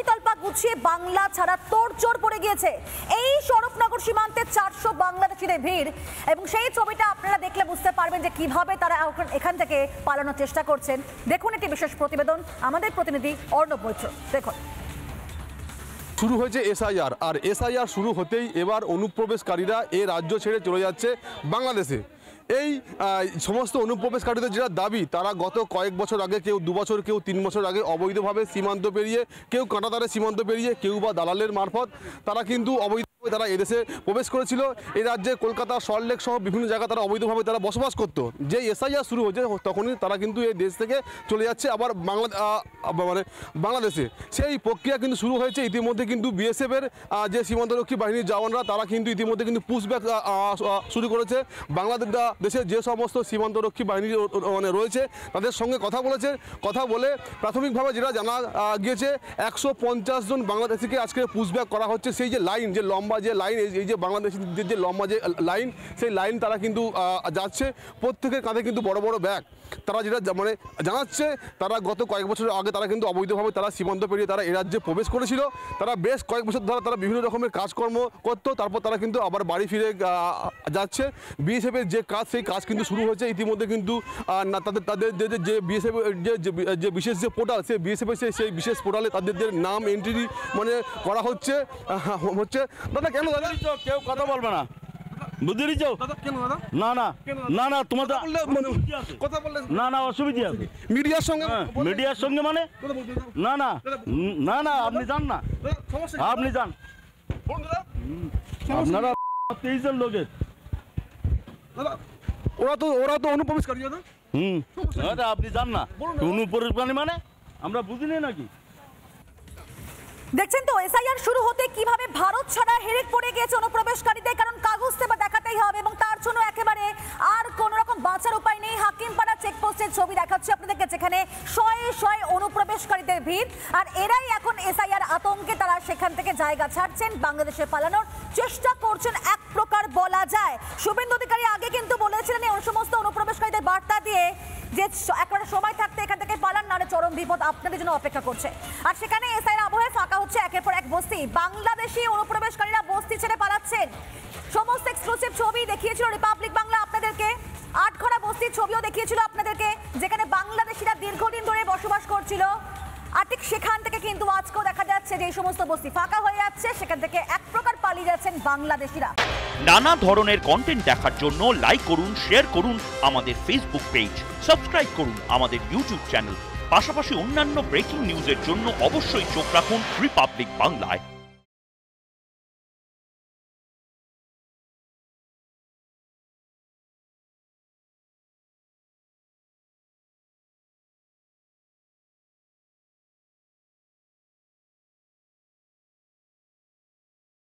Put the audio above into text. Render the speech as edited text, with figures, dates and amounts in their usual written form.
তল্পা গুছিয়ে বাংলা ছাড়া তোড়জোড় পড়ে গিয়েছে। এই স্বরূপনগর সীমান্তে 400 বাংলাদেশিদের ভিড়, এবং সেই ছবিটা আপনারা দেখলে বুঝতে পারবেন যে কিভাবে তারা এখান থেকে পালানোর চেষ্টা করছেন। দেখুন একটি বিশেষ প্রতিবেদন, আমাদের প্রতিনিধি অর্ণব মৈত্র। দেখুন, শুরু হয়েছে এসআইআর, আর এসআইআর শুরু হতেই এবার অনুপ্রবেশকারীরা এ রাজ্য ছেড়ে চলে যাচ্ছে বাংলাদেশে। এই সমস্ত অনুপ্রবেশকারীদের যেটা দাবি, তারা গত কয়েক বছর আগে, কেউ 2 বছর, কেউ 3 বছর আগে অবৈধভাবে সীমান্ত পেরিয়ে, কেউ কাঁটাতারের সীমান্ত পেরিয়ে, কেউ বা দালালের মারফত তারা কিন্তু অবৈধভাবে তারা এদেশে প্রবেশ করেছিল। এই রাজ্যে কলকাতা, সল্টলেক সহ বিভিন্ন জায়গায় তারা অবৈধভাবে তারা বসবাস করতো। যে এসআইআর শুরু হয়েছে তখনই তারা কিন্তু এই দেশ থেকে চলে যাচ্ছে আবার বাংলাদেশে। সেই প্রক্রিয়া কিন্তু শুরু হয়েছে। ইতিমধ্যে কিন্তু বিএসএফের যে সীমান্তরক্ষী বাহিনীর জওয়ানরা তারা কিন্তু ইতিমধ্যে কিন্তু পুশব্যাক শুরু করেছে। বাংলাদেশের যে সমস্ত সীমান্তরক্ষী বাহিনী রয়েছে তাদের সঙ্গে কথা বলে প্রাথমিকভাবে যেটা জানা গিয়েছে, 150 জন বাংলাদেশিকে আজকে পুশব্যাক করা হচ্ছে। সেই যে লাইন, যে লম্বা যে লাইন, এই যে বাংলাদেশিদের যে লম্বা যে লাইন, সেই লাইন তারা কিন্তু যাচ্ছে। প্রত্যেকের কাঁধে কিন্তু বড় বড় ব্যাগ। তারা যেটা জানাচ্ছে, তারা গত কয়েক বছর আগে তারা কিন্তু অবৈধভাবে তারা সীমান্ত পেরিয়ে তারা এ রাজ্যে প্রবেশ করেছিল। তারা বেশ কয়েক বছর ধরে তারা বিভিন্ন রকমের কাজকর্ম করতো, তারপর তারা কিন্তু আবার বাড়ি ফিরে যাচ্ছে। বিএসএফের যে কাজ, সেই কাজ কিন্তু শুরু হয়েছে ইতিমধ্যে। কিন্তু তাদের যে বিএসএফ যে বিশেষ যে পোর্টাল, সেই বিএসএফের সেই বিশেষ পোর্টালে তাদের নাম এন্ট্রি করা হচ্ছে। দাদা কেন দাদা কেউ কথা বলবে না, বুঝলি তো? না না না না, তোমার কথা বললে না অসুবিধা আছে মিডিয়ার সঙ্গে মানে না না না না, আপনি যান না, আপনি যান। আপনারা 23 জন লোকের, ওরা তো অনুপ্রবেশকারী। আপনি যান না। অনুপ্রবেশকারী মানে আমরা বুঝিনি নাকি? দেখছেন তো এসআইআর শুরু হতে কিভাবে ভারত ছাড়া হেরেক পড়ে গিয়েছে অনুপ্রবেশকারীদের। কারণ কাগজ সেবা দেখাতেই হবে, এবং তার জন্য একেবারে আর কোন রকম বাঁচার উপায় নেই। হাকিমপাড়া চেকপোস্টের ছবি দেখাচ্ছি আপনাদেরকে, যেখানে শয়ে শয়ে অনুপ্রবেশকারীদের ভিড়, আর এরাই এখন এসআইআর আতঙ্কে তারা সেখান থেকে জায়গা ছাড়ছেন, বাংলাদেশে পালানোর চেষ্টা করছেন এক প্রকার বলা যায়। শুভেন্দু অধিকারী আগে কিন্তু বলেছিলেন এই সমস্ত অনুপ্রবেশকারীদের বার্তা দিয়ে যে একবারে সময় থাকতে এখান থেকে পালান, না চরম বিপদ আপনাদের জন্য অপেক্ষা করছে। আর সেখানে এসআইআর আবহে ফাঁকা হচ্ছে একের পর এক বস্তি। বাংলাদেশি অনুপ্রবেশকারীরা বস্তি ছেড়ে পালাচ্ছেন। সমস্ত এক্সক্লুসিভ ছবি দেখিয়েছিল রিপাবলিক বাংলা আপনাদেরকে, 8 ঘোড়া বস্তির ছবিও দেখিয়েছিল আপনাদেরকে, যেখানে বাংলাদেশিরা দীর্ঘদিন ধরে বসবাস করছিল। আর ঠিক সেখান থেকে কিন্তু আজকেও দেখা যাচ্ছে যে এই সমস্ত বস্তি ফাঁকা হয়ে যাচ্ছে, সেখান থেকে এক প্রকার পালিয়ে যাচ্ছেন বাংলাদেশিরা। নানা ধরনের কন্টেন্ট দেখার জন্য লাইক করুন, শেয়ার করুন আমাদের ফেসবুক পেজ, সাবস্ক্রাইব করুন আমাদের ইউটিউব চ্যানেল। পাশাপাশি অন্যান্য ব্রেকিং নিউজের জন্য অবশ্যই চোখ রাখুন রিপাবলিক বাংলায়।